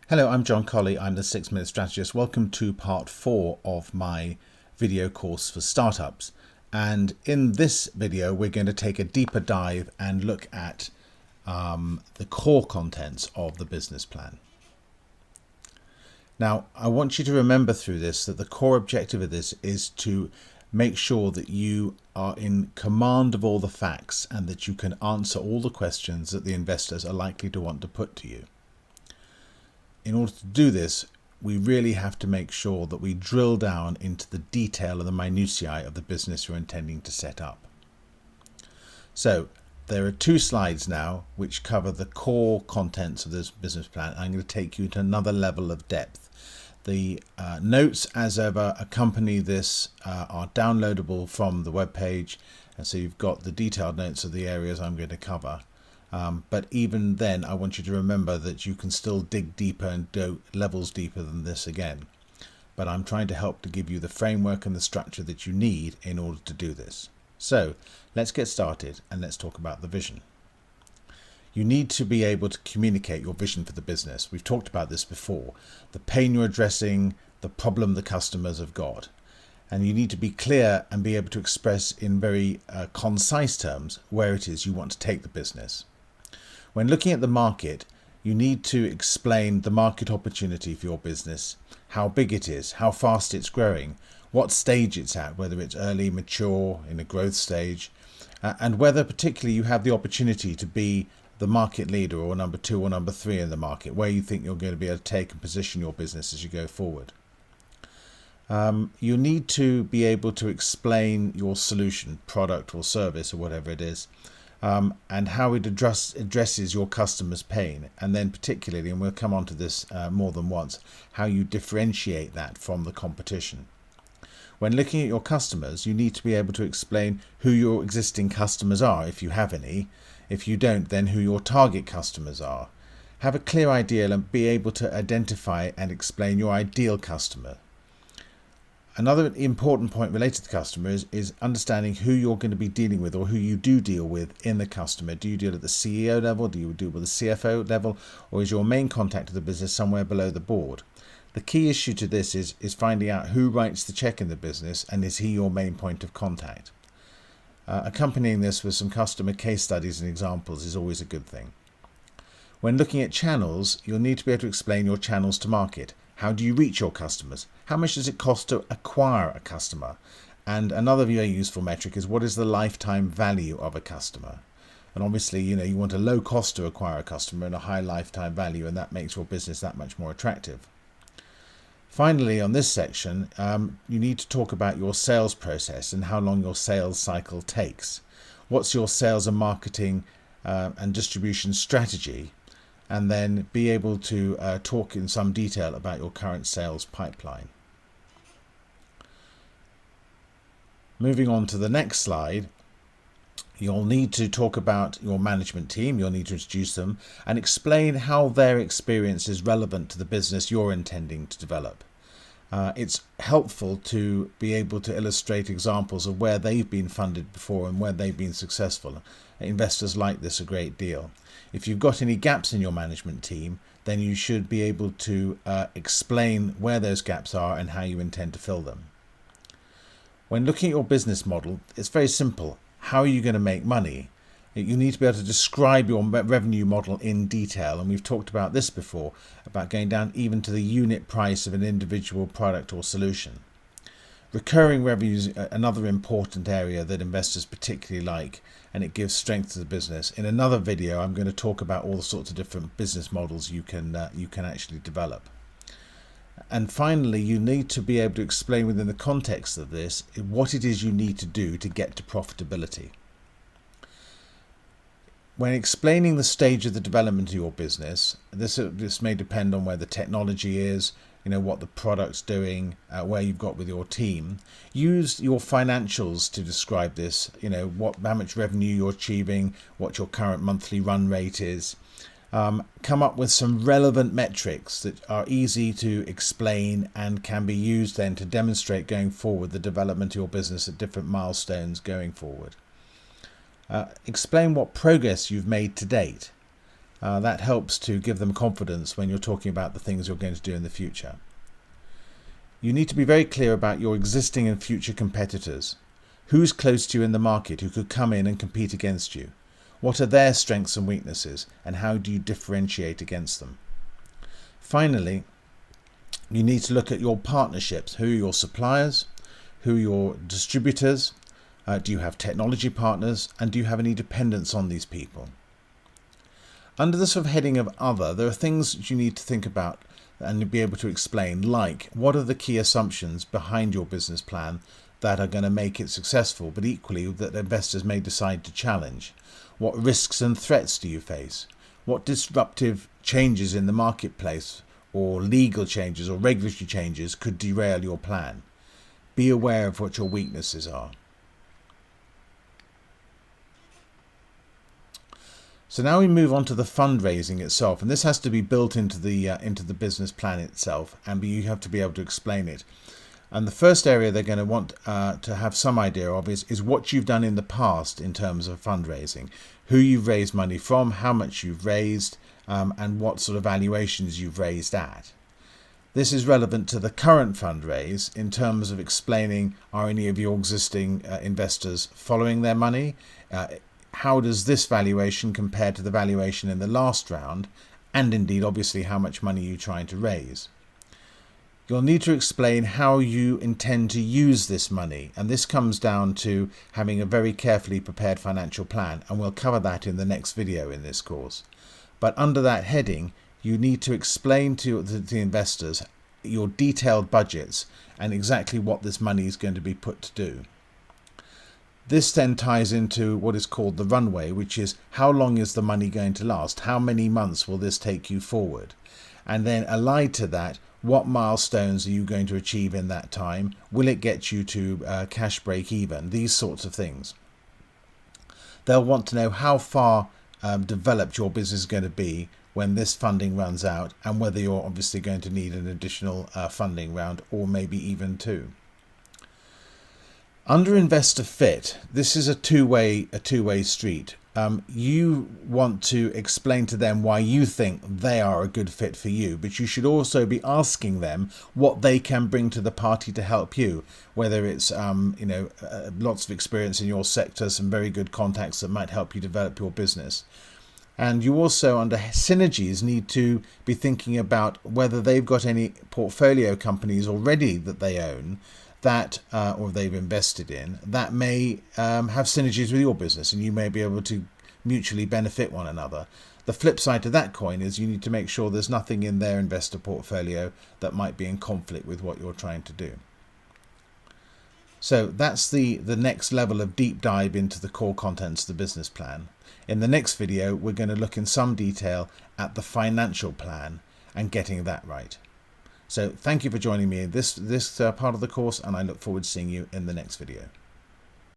Hello, I'm John Colley. I'm the 6-Minute Strategist. Welcome to part 4 of my video course for startups. And in this video, we're going to take a deeper dive and look at the core contents of the business plan. Now, I want you to remember through this that the core objective of this is to make sure that you are in command of all the facts and that you can answer all the questions that the investors are likely to want to put to you. In order to do this, we really have to make sure that we drill down into the detail and the minutiae of the business you're intending to set up. So there are 2 slides now which cover the core contents of this business plan. I'm going to take you to another level of depth. The notes as ever accompany this are downloadable from the web page, and so you've got the detailed notes of the areas I'm going to cover. But even then, I want you to remember that you can still dig deeper and go levels deeper than this again. But I'm trying to help to give you the framework and the structure that you need in order to do this. So let's get started and let's talk about the vision. You need to be able to communicate your vision for the business. We've talked about this before. The pain you're addressing, the problem the customers have got. And you need to be clear and be able to express in very concise terms where it is you want to take the business. When looking at the market, you need to explain the market opportunity for your business, how big it is, how fast it's growing, what stage it's at, whether it's early, mature, in a growth stage, and whether particularly you have the opportunity to be the market leader or number 2 or number 3 in the market, where you think you're going to be able to take and position your business as you go forward. You need to be able to explain your solution, product or service or whatever it is, and how it addresses your customer's pain, and then particularly, and we'll come on to this more than once, how you differentiate that from the competition. When looking at your customers, you need to be able to explain who your existing customers are, if you have any. If you don't, then who your target customers are. Have a clear idea and be able to identify and explain your ideal customer. Another important point related to customers is understanding who you're going to be dealing with, or who you do deal with in the customer. Do you deal at the CEO level? Do you deal with the CFO level? Or is your main contact of the business somewhere below the board? The key issue to this is finding out who writes the check in the business, and is he your main point of contact? Accompanying this with some customer case studies and examples is always a good thing. When looking at channels, you'll need to be able to explain your channels to market. How do you reach your customers? How much does it cost to acquire a customer? And another very useful metric is, what is the lifetime value of a customer? And obviously, you want a low cost to acquire a customer and a high lifetime value, and that makes your business that much more attractive. Finally, on this section, you need to talk about your sales process and how long your sales cycle takes. What's your sales and marketing and distribution strategy? And then be able to talk in some detail about your current sales pipeline. Moving on to the next slide, you'll need to talk about your management team. You'll need to introduce them and explain how their experience is relevant to the business you're intending to develop. It's helpful to be able to illustrate examples of where they've been funded before and where they've been successful. Investors like this a great deal. If you've got any gaps in your management team, then you should be able to explain where those gaps are and how you intend to fill them. When looking at your business model, it's very simple. How are you going to make money? You need to be able to describe your revenue model in detail, and we've talked about this before, about going down even to the unit price of an individual product or solution. Recurring revenue is another important area that investors particularly like, and it gives strength to the business. In another video, I'm going to talk about all the sorts of different business models you can actually develop. And finally, you need to be able to explain within the context of this what it is you need to do to get to profitability. When explaining the stage of the development of your business, this may depend on where the technology is, what the product's doing, where you've got with your team. Use your financials to describe this, how much revenue you're achieving, what your current monthly run rate is. Come up with some relevant metrics that are easy to explain and can be used then to demonstrate going forward the development of your business at different milestones going forward. Explain what progress you've made to date. That helps to give them confidence when you're talking about the things you're going to do in the future. You need to be very clear about your existing and future competitors. Who's close to you in the market who could come in and compete against you? What are their strengths and weaknesses, and how do you differentiate against them? Finally, you need to look at your partnerships. Who are your suppliers? Who are your distributors? Do you have technology partners? And do you have any dependence on these people? Under the sort of heading of other, there are things you need to think about and be able to explain, like what are the key assumptions behind your business plan that are going to make it successful, but equally that investors may decide to challenge. What risks and threats do you face? What disruptive changes in the marketplace or legal changes or regulatory changes could derail your plan? Be aware of what your weaknesses are. So now we move on to the fundraising itself, and this has to be built into the business plan itself, and you have to be able to explain it. And the first area they're going to want to have some idea of is what you've done in the past in terms of fundraising, who you've raised money from, how much you've raised, and what sort of valuations you've raised at. This is relevant to the current fundraise in terms of explaining, are any of your existing investors following their money? How does this valuation compare to the valuation in the last round? And indeed, obviously, how much money you're trying to raise. You'll need to explain how you intend to use this money, and this comes down to having a very carefully prepared financial plan, and we'll cover that in the next video in this course. But under that heading, you need to explain to the investors your detailed budgets and exactly what this money is going to be put to do. This then ties into what is called the runway, which is how long is the money going to last? How many months will this take you forward? And then allied to that, what milestones are you going to achieve in that time? Will it get you to cash break even? These sorts of things. They'll want to know how far developed your business is going to be when this funding runs out, and whether you're obviously going to need an additional funding round, or maybe even two. Under investor fit, this is a two-way street. You want to explain to them why you think they are a good fit for you, but you should also be asking them what they can bring to the party to help you, whether it's lots of experience in your sector, some very good contacts that might help you develop your business. And you also, under synergies, need to be thinking about whether they've got any portfolio companies already that they own that or they've invested in that may have synergies with your business, and you may be able to mutually benefit one another. The flip side to that coin is you need to make sure there's nothing in their investor portfolio that might be in conflict with what you're trying to do. So that's the next level of deep dive into the core contents of the business plan. In the next video, we're going to look in some detail at the financial plan and getting that right. So thank you for joining me in this part of the course, and I look forward to seeing you in the next video.